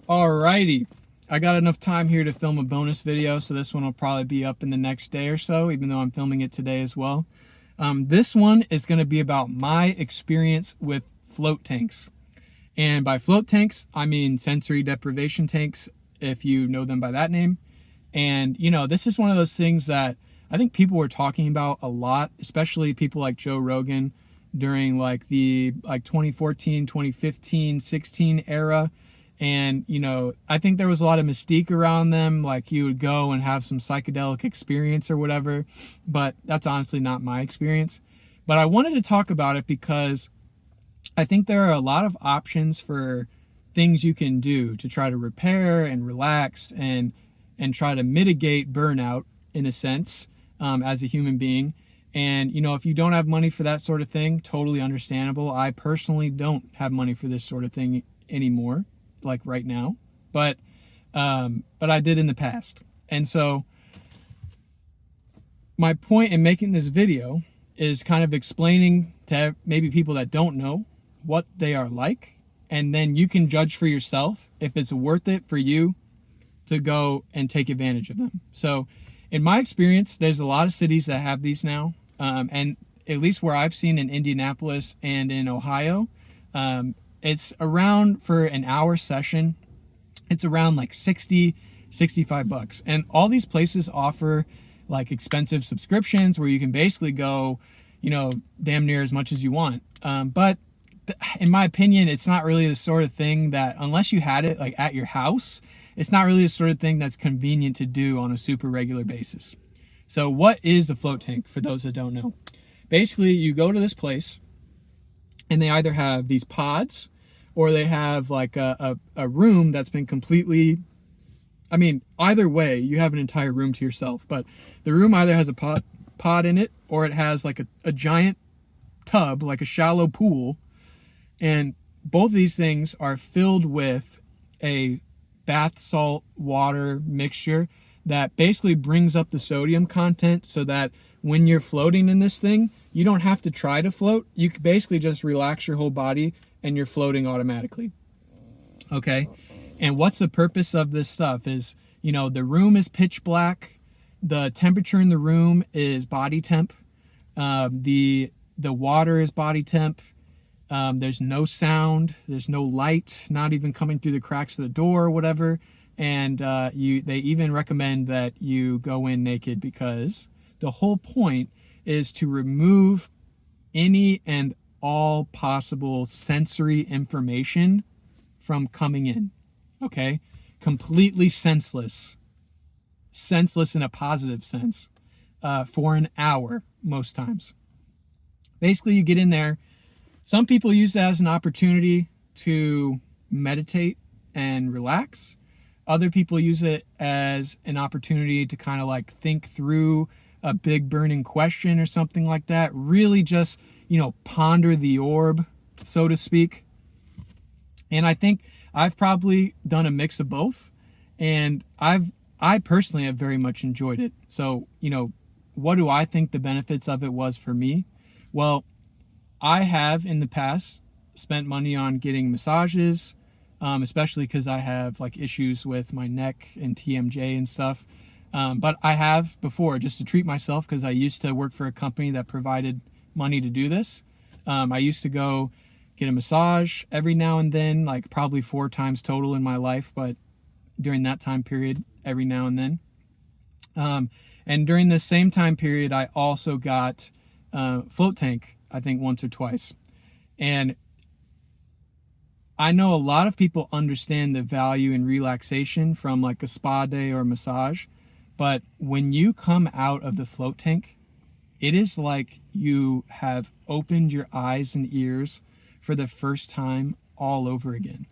Alrighty, I got enough time here to film a bonus video, so this one will probably be up in the next day or so, even though I'm filming it today as well. This one is going to be about my experience with float tanks. And by float tanks, I mean sensory deprivation tanks, if you know them by that name. And, this is one of those things that I think people were talking about a lot, especially people like Joe Rogan during the 2014, 2015, 16 era. And, I think there was a lot of mystique around them. Like you would go and have some psychedelic experience or whatever, but that's honestly not my experience. But I wanted to talk about it because I think there are a lot of options for things you can do to try to repair and relax and try to mitigate burnout in a sense, as a human being. And, if you don't have money for that sort of thing, totally understandable. I personally don't have money for this sort of thing anymore, like right now, but I did in the past. And so my point in making this video is kind of explaining to maybe people that don't know what they are like, and then you can judge for yourself if it's worth it for you to go and take advantage of them. So in my experience, there's a lot of cities that have these now, and at least where I've seen in Indianapolis and in Ohio, it's around, for an hour session, it's around like $65. And all these places offer like expensive subscriptions where you can basically go, damn near as much as you want. But in my opinion, it's not really the sort of thing that, unless you had it like at your house, it's not really the sort of thing that's convenient to do on a super regular basis. So what is a float tank, for those that don't know? Basically, you go to this place, and they either have these pods or they have like a room that's been completely, either way, you have an entire room to yourself. But the room either has a pod in it, or it has like a giant tub, like a shallow pool. And both of these things are filled with a bath salt water mixture that basically brings up the sodium content so that when you're floating in this thing, you don't have to try to float. You can basically just relax your whole body and you're floating automatically. Okay. And what's the purpose of this stuff is, the room is pitch black. The temperature in the room is body temp. The water is body temp. There's no sound. There's no light, not even coming through the cracks of the door or whatever. And they even recommend that you go in naked, because the whole point is to remove any and all possible sensory information from coming in. Okay? Completely senseless in a positive sense, for an hour most times. Basically, you get in there. Some people use that as an opportunity to meditate and relax. Other people use it as an opportunity to kind of like think through a big burning question or something like that. Really just, ponder the orb, so to speak. And I think I've probably done a mix of both. And I personally have very much enjoyed it. So, what do I think the benefits of it was for me? Well, I have in the past spent money on getting massages, especially because I have like issues with my neck and TMJ and stuff. But I have before, just to treat myself, because I used to work for a company that provided money to do this. I used to go get a massage every now and then, like probably 4 times total in my life, but during that time period, every now and then. And during the same time period, I also got float tank, I think once or twice. And I know a lot of people understand the value in relaxation from like a spa day or a massage, but when you come out of the float tank, it is like you have opened your eyes and ears for the first time all over again.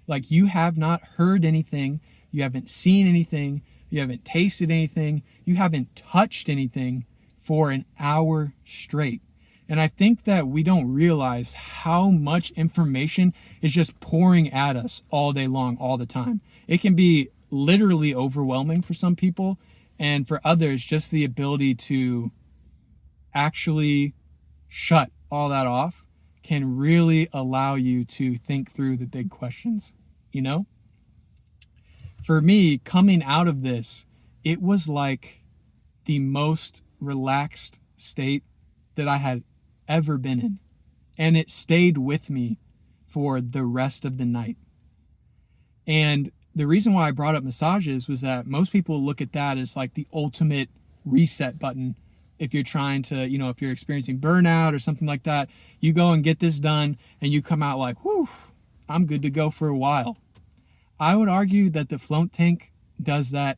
Like you have not heard anything, you haven't seen anything, you haven't tasted anything, you haven't touched anything for an hour straight. And I think that we don't realize how much information is just pouring at us all day long, all the time. It can be literally overwhelming for some people, and for others, just the ability to actually shut all that off can really allow you to think through the big questions, for me, coming out of this, it was like the most relaxed state that I had ever been in. And it stayed with me for the rest of the night. And the reason why I brought up massages was that most people look at that as like the ultimate reset button. If you're trying to, if you're experiencing burnout or something like that, you go and get this done and you come out like, whew, I'm good to go for a while. I would argue that the float tank does that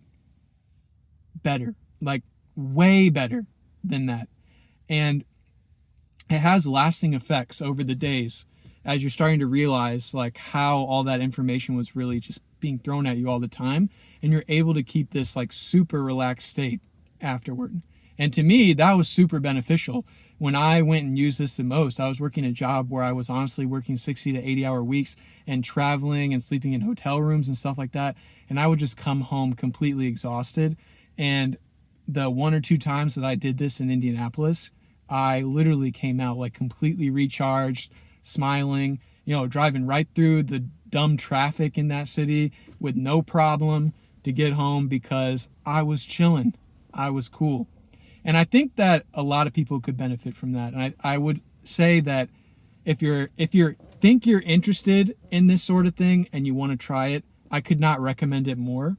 better, like way better than that. And it has lasting effects over the days as you're starting to realize like how all that information was really just being thrown at you all the time. And you're able to keep this like super relaxed state afterward. And to me, that was super beneficial. When I went and used this the most, I was working a job where I was honestly working 60 to 80 hour weeks and traveling and sleeping in hotel rooms and stuff like that. And I would just come home completely exhausted. And the 1 or 2 times that I did this in Indianapolis, I literally came out like completely recharged, smiling, driving right through the dumb traffic in that city with no problem to get home because I was chilling. I was cool. And I think that a lot of people could benefit from that. And I would say that if you think you're interested in this sort of thing and you want to try it, I could not recommend it more.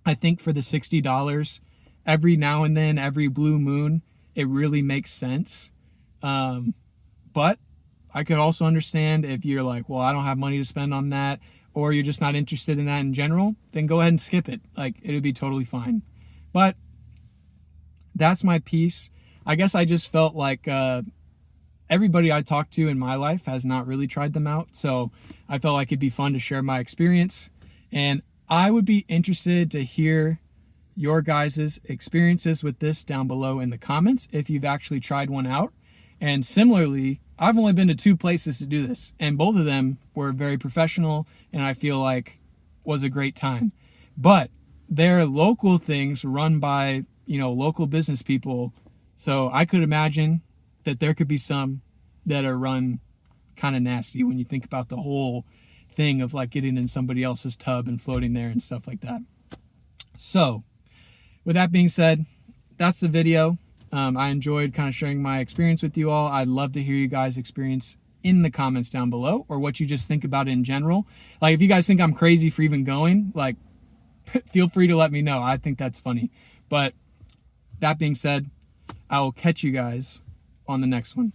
I think for the $60, every now and then, every blue moon, it really makes sense. But I could also understand if you're like, well, I don't have money to spend on that, or you're just not interested in that in general, then go ahead and skip it. Like, it would be totally fine. But that's my piece. I guess I just felt like everybody I talked to in my life has not really tried them out. So I felt like it'd be fun to share my experience. And I would be interested to hear your guys' experiences with this down below in the comments if you've actually tried one out. And similarly, I've only been to 2 places to do this, and both of them were very professional and I feel like was a great time. But they're local things run by, local business people. So I could imagine that there could be some that are run kind of nasty when you think about the whole thing of like getting in somebody else's tub and floating there and stuff like that. So with that being said, that's the video. I enjoyed kind of sharing my experience with you all. I'd love to hear you guys' experience in the comments down below, or what you just think about it in general. Like, if you guys think I'm crazy for even going, like, feel free to let me know. I think that's funny. But that being said, I will catch you guys on the next one.